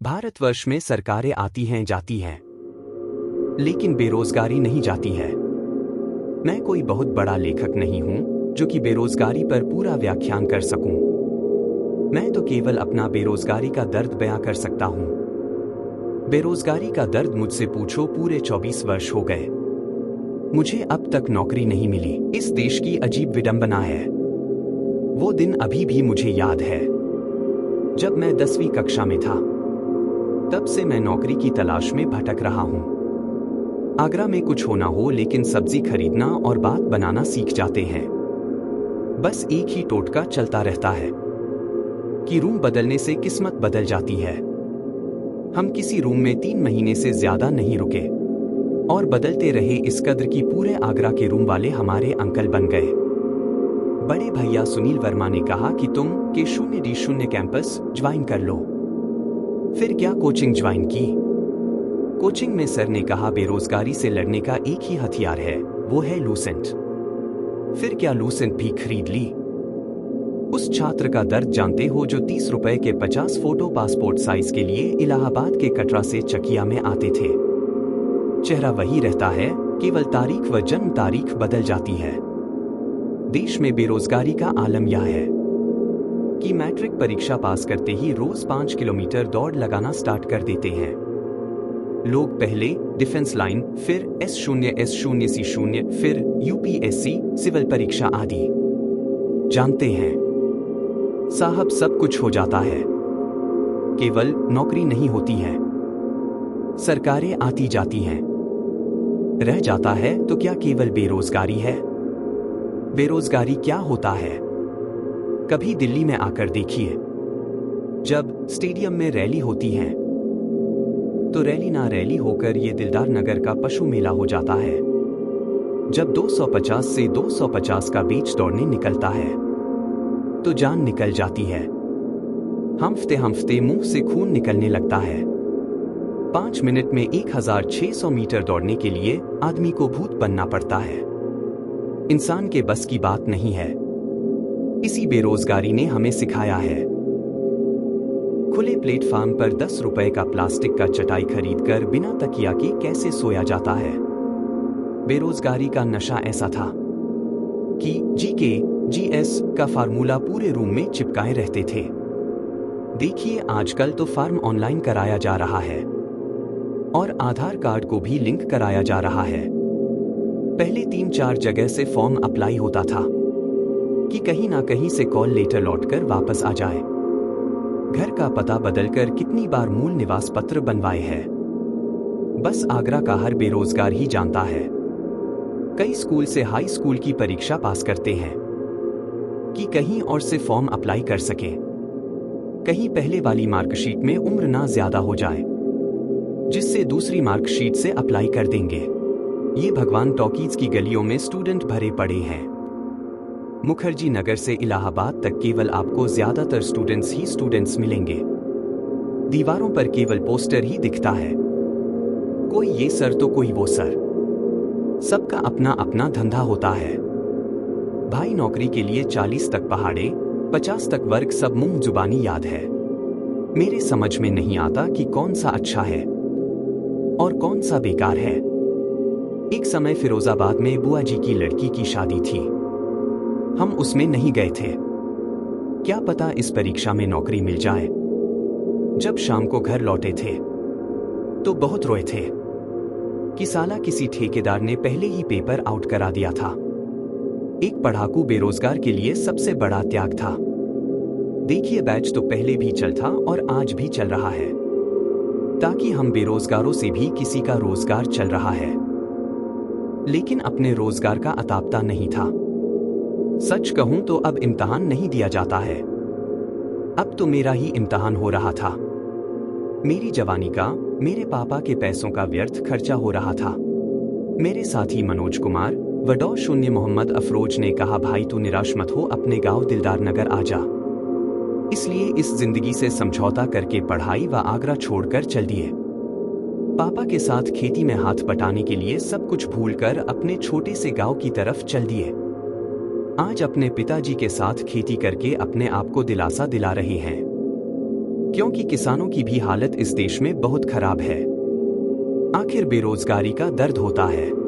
भारतवर्ष में सरकारें आती हैं जाती हैं, लेकिन बेरोजगारी नहीं जाती है। मैं कोई बहुत बड़ा लेखक नहीं हूं जो कि बेरोजगारी पर पूरा व्याख्यान कर सकूं। मैं तो केवल अपना बेरोजगारी का दर्द बयां कर सकता हूं। बेरोजगारी का दर्द मुझसे पूछो, पूरे 24 वर्ष हो गए, मुझे अब तक नौकरी नहीं मिली। इस देश की अजीब विडंबना है। वो दिन अभी भी मुझे याद है जब मैं 10वीं कक्षा में था। तब से मैं नौकरी की तलाश में भटक रहा हूं। आगरा में कुछ होना हो लेकिन सब्जी खरीदना और बात बनाना सीख जाते हैं। बस एक ही टोटका चलता रहता है कि रूम बदलने से किस्मत बदल जाती है। हम किसी रूम में 3 महीने से ज्यादा नहीं रुके और बदलते रहे इस कद्र की पूरे आगरा के रूम वाले हमारे अंकल बन गए। बड़े भैया सुनील वर्मा ने कहा कि तुम K0D0 कैंपस ज्वाइन कर लो। फिर क्या कोचिंग ज्वाइन की। कोचिंग में सर ने कहा बेरोजगारी से लड़ने का एक ही हथियार है, वो है लूसेंट। फिर क्या लूसेंट भी खरीद ली। उस छात्र का दर्द जानते हो जो 30 रुपए के 50 फोटो पासपोर्ट साइज के लिए इलाहाबाद के कटरा से चकिया में आते थे। चेहरा वही रहता है, केवल तारीख व जन्म तारीख बदल जाती है। देश में बेरोजगारी का आलम यह है कि मैट्रिक परीक्षा पास करते ही रोज 5 किलोमीटर दौड़ लगाना स्टार्ट कर देते हैं। लोग पहले डिफेंस लाइन, फिर S0 S0 C0, फिर UPSC सिविल परीक्षा आदि। जानते हैं साहब, सब कुछ हो जाता है, केवल नौकरी नहीं होती है। सरकारें आती जाती हैं, रह जाता है तो क्या केवल बेरोजगारी है। बेरोजगारी क्या होता है कभी दिल्ली में आकर देखिए। जब स्टेडियम में रैली होती है तो रैली ना रैली होकर ये दिलदार नगर का पशु मेला हो जाता है। जब 250 से 250 का बीच दौड़ने निकलता है तो जान निकल जाती है। हफ्ते हफ्ते मुंह से खून निकलने लगता है। 5 मिनट में 1600 मीटर दौड़ने के लिए आदमी को भूत बनना पड़ता है। इंसान के बस की बात नहीं है। इसी बेरोजगारी ने हमें सिखाया है। खुले प्लेटफार्म पर 10 रुपए का प्लास्टिक का चटाई खरीदकर बिना तकिया के कैसे सोया जाता है। बेरोजगारी का नशा ऐसा था कि GK GS का फार्मूला पूरे रूम में चिपकाए रहते थे। देखिए आजकल तो फॉर्म ऑनलाइन कराया जा रहा है और आधार कार्ड को भी लिंक कराया जा रहा है। पहले 3-4 जगह से फॉर्म अप्लाई होता था कि कहीं ना कहीं से कॉल लेटर लौटकर वापस आ जाए। घर का पता बदलकर कितनी बार मूल निवास पत्र बनवाए हैं। बस आगरा का हर बेरोजगार ही जानता है। कई स्कूल से हाई स्कूल की परीक्षा पास करते हैं कि कहीं और से फॉर्म अप्लाई कर सके, कहीं पहले वाली मार्कशीट में उम्र ना ज्यादा हो जाए जिससे दूसरी मार्कशीट से अप्लाई कर देंगे। ये भगवान टॉकीज की गलियों में स्टूडेंट भरे पड़े हैं। मुखर्जी नगर से इलाहाबाद तक केवल आपको ज्यादातर स्टूडेंट्स ही स्टूडेंट्स मिलेंगे। दीवारों पर केवल पोस्टर ही दिखता है, कोई ये सर तो कोई वो सर। सबका अपना अपना धंधा होता है। भाई नौकरी के लिए 40 तक पहाड़े, 50 तक वर्ग, सब मुंह जुबानी याद है। मेरे समझ में नहीं आता कि कौन सा अच्छा है और कौन सा बेकार है। एक समय फिरोजाबाद में बुआ जी की लड़की की शादी थी। हम उसमें नहीं गए थे, क्या पता इस परीक्षा में नौकरी मिल जाए। जब शाम को घर लौटे थे तो बहुत रोए थे कि साला किसी ठेकेदार ने पहले ही पेपर आउट करा दिया था। एक पढ़ाकू बेरोजगार के लिए सबसे बड़ा त्याग था। देखिए बैच तो पहले भी चल था और आज भी चल रहा है, ताकि हम बेरोजगारों से भी किसी का रोजगार चल रहा है। लेकिन अपने रोजगार का अतापता नहीं था। सच कहूं तो अब इम्तिहान नहीं दिया जाता है। अब तो मेरा ही इम्तिहान हो रहा था। मेरी जवानी का, मेरे पापा के पैसों का व्यर्थ खर्चा हो रहा था। मेरे साथी मनोज कुमार व $0 मोहम्मद अफरोज ने कहा, भाई तू निराश मत हो, अपने गांव दिलदार नगर आ जा। इसलिए इस जिंदगी से समझौता करके पढ़ाई व आगरा छोड़कर चल दिए। पापा के साथ खेती में हाथ बटाने के लिए सब कुछ भूलकर अपने छोटे से गांव की तरफ चल दिए। आज अपने पिताजी के साथ खेती करके अपने आप को दिलासा दिला रहे हैं। क्योंकि किसानों की भी हालत इस देश में बहुत खराब है। आखिर बेरोजगारी का दर्द होता है।